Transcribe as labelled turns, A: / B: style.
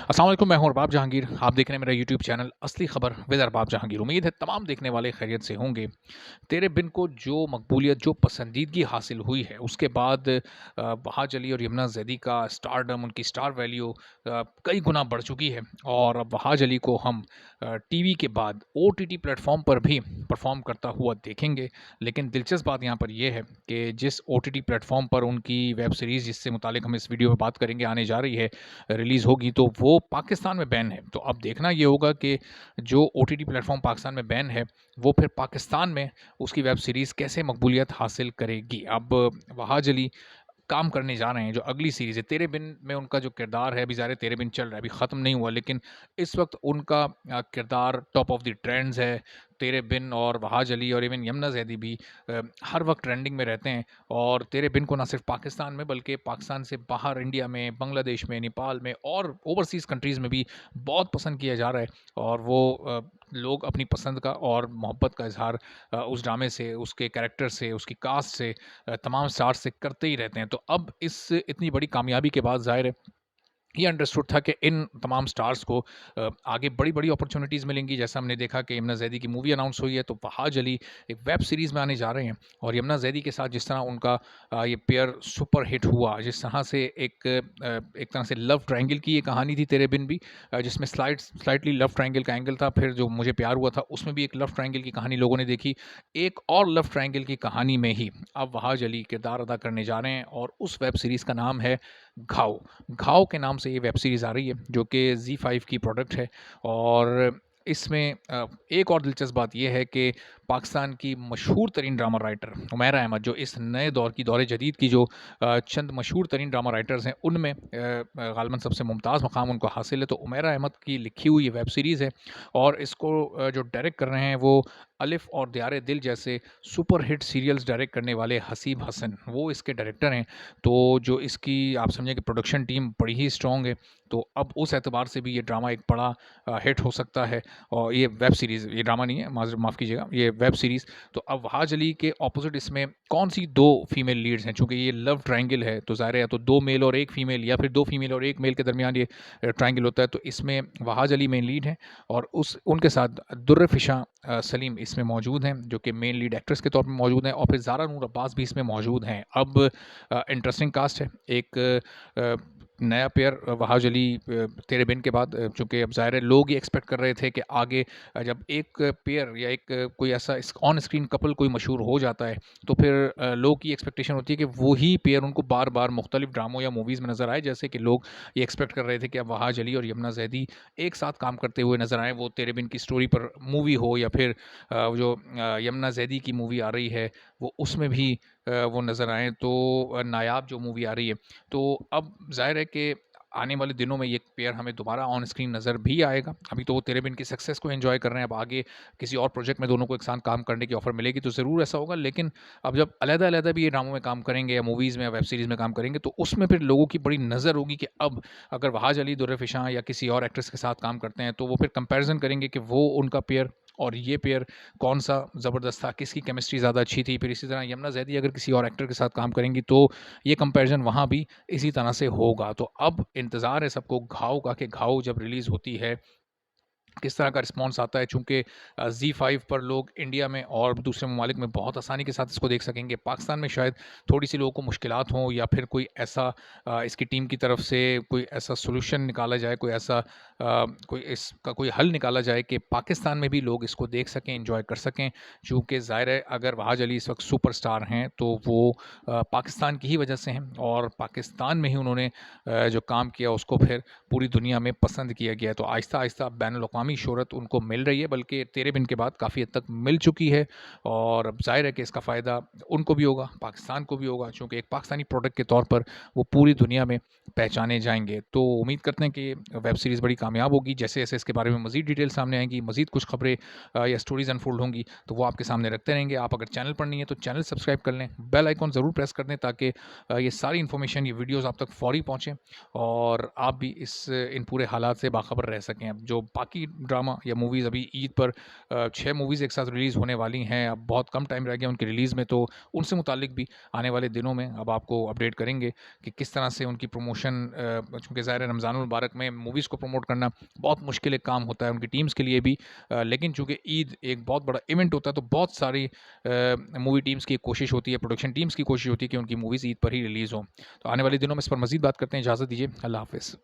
A: अस्सलाम वालेकुम, मैं हूं अरबाब जहांगीर। आप देख रहे हैं मेरा यूट्यूब चैनल असली खबर विद अरबाब जहांगीर। उम्मीद है तमाम देखने वाले खैरियत से होंगे। तेरे बिन को जो मकबूलियत, जो पसंदीदगी हासिल हुई है, उसके बाद बहाज अली और यमुना ज़ैदी का स्टारडम, उनकी स्टार वैल्यू कई गुना बढ़ चुकी है। और अब बहाज अली को हम टीवी के बाद ओटीटी प्लेटफॉर्म पर भी परफॉर्म करता हुआ देखेंगे। लेकिन दिलचस्प बात यहाँ पर यह है कि जिस ओटीटी प्लेटफॉर्म पर उनकी वेब सीरीज़, जिससे मुतालिक हम इस वीडियो में बात करेंगे, आने जा रही है, रिलीज़ होगी, तो वो पाकिस्तान में बैन है। तो अब देखना ये होगा कि जो ओटीटी प्लेटफॉर्म पाकिस्तान में बैन है, वो फिर पाकिस्तान में उसकी वेब सीरीज़ कैसे मकबूलियत हासिल करेगी। अब वहाज अली काम करने जा रहे हैं जो अगली सीरीज़ है तेरे बिन में, उनका जो किरदार है, अभी ज़ाहिर है तेरे बिन चल रहा है, अभी ख़त्म नहीं हुआ, लेकिन इस वक्त उनका किरदार टॉप ऑफ द ट्रेंड्स है। तेरे बिन और वहाज अली और इवन यमुना ज़ैदी भी हर वक्त ट्रेंडिंग में रहते हैं। और तेरे बिन को ना सिर्फ पाकिस्तान में, बल्कि पाकिस्तान से बाहर इंडिया में, बांग्लादेश में, नेपाल में और ओवरसीज़ कंट्रीज़ में भी बहुत पसंद किया जा रहा है। और वो लोग अपनी पसंद का और मोहब्बत का इजहार उस ड्रामे से, उसके कैरेक्टर से, उसकी कास्ट से, तमाम स्टार्स से करते ही रहते हैं। तो अब इस इतनी बड़ी कामयाबी के बाद ज़ाहिर है ये अंडरस्टूड था कि इन तमाम स्टार्स को आगे बड़ी-बड़ी अपॉर्च्युनिटीज़ मिलेंगी। जैसा हमने देखा कि यमुना ज़ैदी की मूवी अनाउंस हुई है, तो वहाज अली एक वेब सीरीज़ में आने जा रहे हैं। और यमुना ज़ैदी के साथ जिस तरह उनका ये पेयर सुपर हिट हुआ, जिस तरह से एक तरह से लव ट्रायंगल की ये कहानी थी तेरे बिन भी, जिसमें स्लाइटली लव ट्रायंगल का एंगल था। फिर जो मुझे प्यार हुआ था, उसमें भी एक लव ट्रायंगल की कहानी लोगों ने देखी। एक और लव ट्रायंगल की कहानी में ही अब वहाज अली किरदार अदा करने जा रहे हैं, और उस वेब सीरीज़ का नाम है घाव। घाव के नाम से ये वेब सीरीज़ आ रही है, जो कि ज़ी5 की प्रोडक्ट है। और इसमें एक और दिलचस्प बात ये है कि पाकिस्तान की मशहूर तरीन ड्रामा राइटर उमैरा अहमद, जो इस नए दौर की, दौर जदीद की जो चंद मशहूर तरीन ड्रामा राइटर्स हैं, उनमें गालिबन सबसे मुमताज़ मकाम उनको हासिल है। तो उमैरा अहमद की लिखी हुई ये वेब सीरीज़ है। और इसको जो डायरेक्ट कर रहे हैं, वो अलिफ और दियारे दिल जैसे सुपर हिट सीरियल्स डायरेक्ट करने वाले हसीब हसन, वो इसके डायरेक्टर हैं। तो जो इसकी आप समझें कि प्रोडक्शन टीम बड़ी ही स्ट्रॉन्ग है। तो अब उस एतबार से भी ये ड्रामा एक बड़ा हिट हो सकता है। और ये वेब सीरीज़, ये ड्रामा नहीं है, माफ़ कीजिएगा, ये वेब सीरीज़। तो अब वहाज अली के ऑपोजिट इसमें कौन सी दो फीमेल लीड्स हैं, चूँकि ये लव ट्रायंगल है, तो ज़ाहिर है, या तो 2 मेल और 1 फीमेल, या फिर 2 फीमेल और 1 मेल के दरमियान ये ट्रायंगल होता है। तो इसमें वहाज अली मेन लीड हैं, और उस उनके साथ दुर्र फ़िशा सलीम इसमें मौजूद हैं, जो कि मेन लीड एक्ट्रेस के तौर पे मौजूद हैं। और फिर ज़ारा नूर अब्बास भी इसमें मौजूद हैं। अब इंटरेस्टिंग कास्ट है। एक नया पेयर वहाज अली तेरे बिन के बाद, चूँकि अब ज़ाहिर है लोग ये एक्सपेक्ट कर रहे थे कि आगे जब एक पेयर या एक कोई ऐसा ऑन स्क्रीन कपल कोई मशहूर हो जाता है, तो फिर लोग की एक्सपेक्टेशन होती है कि वही पेयर उनको बार-बार मुख्तलिफ ड्रामों या मूवीज़ में नज़र आए। जैसे कि लोग ये एक्सपेक्ट कर रहे थे कि अब वहाज अली और यमुना ज़ैदी एक साथ काम करते हुए नज़र आएँ। वो तेरे बिन की स्टोरी पर मूवी हो, या फिर जो यमुना ज़ैदी की मूवी आ रही है, वो उसमें भी वो नज़र आएँ। तो नायाब जो मूवी आ रही है, तो अब ज़ाहिर है कि आने वाले दिनों में ये पेयर हमें दोबारा ऑन स्क्रीन नज़र भी आएगा। अभी तो वो तेरे बिन की सक्सेस को एन्जॉय कर रहे हैं, अब आगे किसी और प्रोजेक्ट में दोनों को एक साथ काम करने की ऑफ़र मिलेगी तो ज़रूर ऐसा होगा। लेकिन अब जब अलग-अलग भी ये ड्रामों में काम करेंगे, या मूवीज़ में या वेब सीरीज़ में काम करेंगे, तो उसमें फिर लोगों की बड़ी नज़र होगी कि अब अगर वहाज अली, दुर्र फ़िशां या किसी और एक्ट्रेस के साथ काम करते हैं, तो वो फिर कंपैरिज़न करेंगे कि वो उनका पेयर और ये पेयर कौन-सा ज़बरदस्त था, किसकी केमिस्ट्री ज़्यादा अच्छी थी। फिर इसी तरह यमुना ज़ैदी अगर किसी और एक्टर के साथ काम करेंगी, तो ये कंपैरिज़न वहाँ भी इसी तरह से होगा। तो अब इंतज़ार है सबको घाव का, कि घाव जब रिलीज़ होती है, किस तरह का रिस्पॉन्स आता है। चूँकि ज़ी5 पर लोग इंडिया में और दूसरे ममालिक में बहुत आसानी के साथ इसको देख सकेंगे। पाकिस्तान में शायद थोड़ी-सी लोगों को मुश्किलात हों, या फिर कोई ऐसा इसकी टीम की तरफ से कोई ऐसा सॉल्यूशन निकाला जाए, कोई ऐसा कोई इसका कोई हल निकाला जाए कि पाकिस्तान में भी लोग इसको देख सकें, एन्जॉय कर सकें। चूँकि ज़ाहिर है, अगर वहाज अली इस वक्त सुपरस्टार हैं, तो वो पाकिस्तान की ही वजह से हैं, और पाकिस्तान में ही उन्होंने जो काम किया उसको फिर पूरी दुनिया में पसंद किया गया है। तो आहिस्ता-आहिस्ता बैनुल-अक़वामी शोहरत उनको मिल रही है, बल्कि तेरे बिन के बाद काफ़ी हद तक मिल चुकी है। और अब ज़ाहिर है कि इसका फ़ायदा उनको भी होगा, पाकिस्तान को भी होगा, चूँकि एक पाकिस्तानी प्रोडक्ट के तौर पर वो पूरी दुनिया में पहचाने जाएँगे। तो उम्मीद करते हैं कि वेब सीरीज़ बड़ी कामयाब होगी। जैसे-जैसे इसके बारे में मज़ीद डिटेल सामने आएँगी, मज़ीद कुछ खबरें या स्टोरीज़ अनफ़ोल्ड होंगी, तो वो आपके सामने रखते रहेंगे। आप अगर चैनल पर नहीं है, तो चैनल सब्सक्राइब कर लें, बेल आइकन ज़रूर प्रेस कर दें, ताकि ये सारी इन्फॉर्मेशन, ये वीडियोज़ आप तक फ़ौरी पहुँचें, और आप भी इन पूरे हालात से बाखबर रह सकें। अब जो बाकी ड्रामा या मूवीज़ अभी ईद पर 6 मूवीज़ एक साथ रिलीज़ होने वाली हैं। अब बहुत कम टाइम रह गया उनकी रिलीज़ में, तो उनसे मुताल्लिक भी आने वाले दिनों में अब आपको अपडेट करेंगे कि किस तरह से उनकी प्रमोशन, चूँकि ज़ाहिर है रमज़ानुल मुबारक में मूवीज़ को प्रमोट करना बहुत मुश्किल एक काम होता है उनकी टीम्स के लिए भी। लेकिन चूँकि ईद एक बहुत बड़ा इवेंट होता है, तो बहुत सारी मूवी टीम्स की एक कोशिश होती है, प्रोडक्शन टीम्स की कोशिश होती है कि उनकी मूवीज़ ईद पर ही रिलीज़ हों। तो आने वाले दिनों में इस पर मज़ीद बात करते हैं। इजाज़त दीजिए। अल्लाह हाफ़िज़।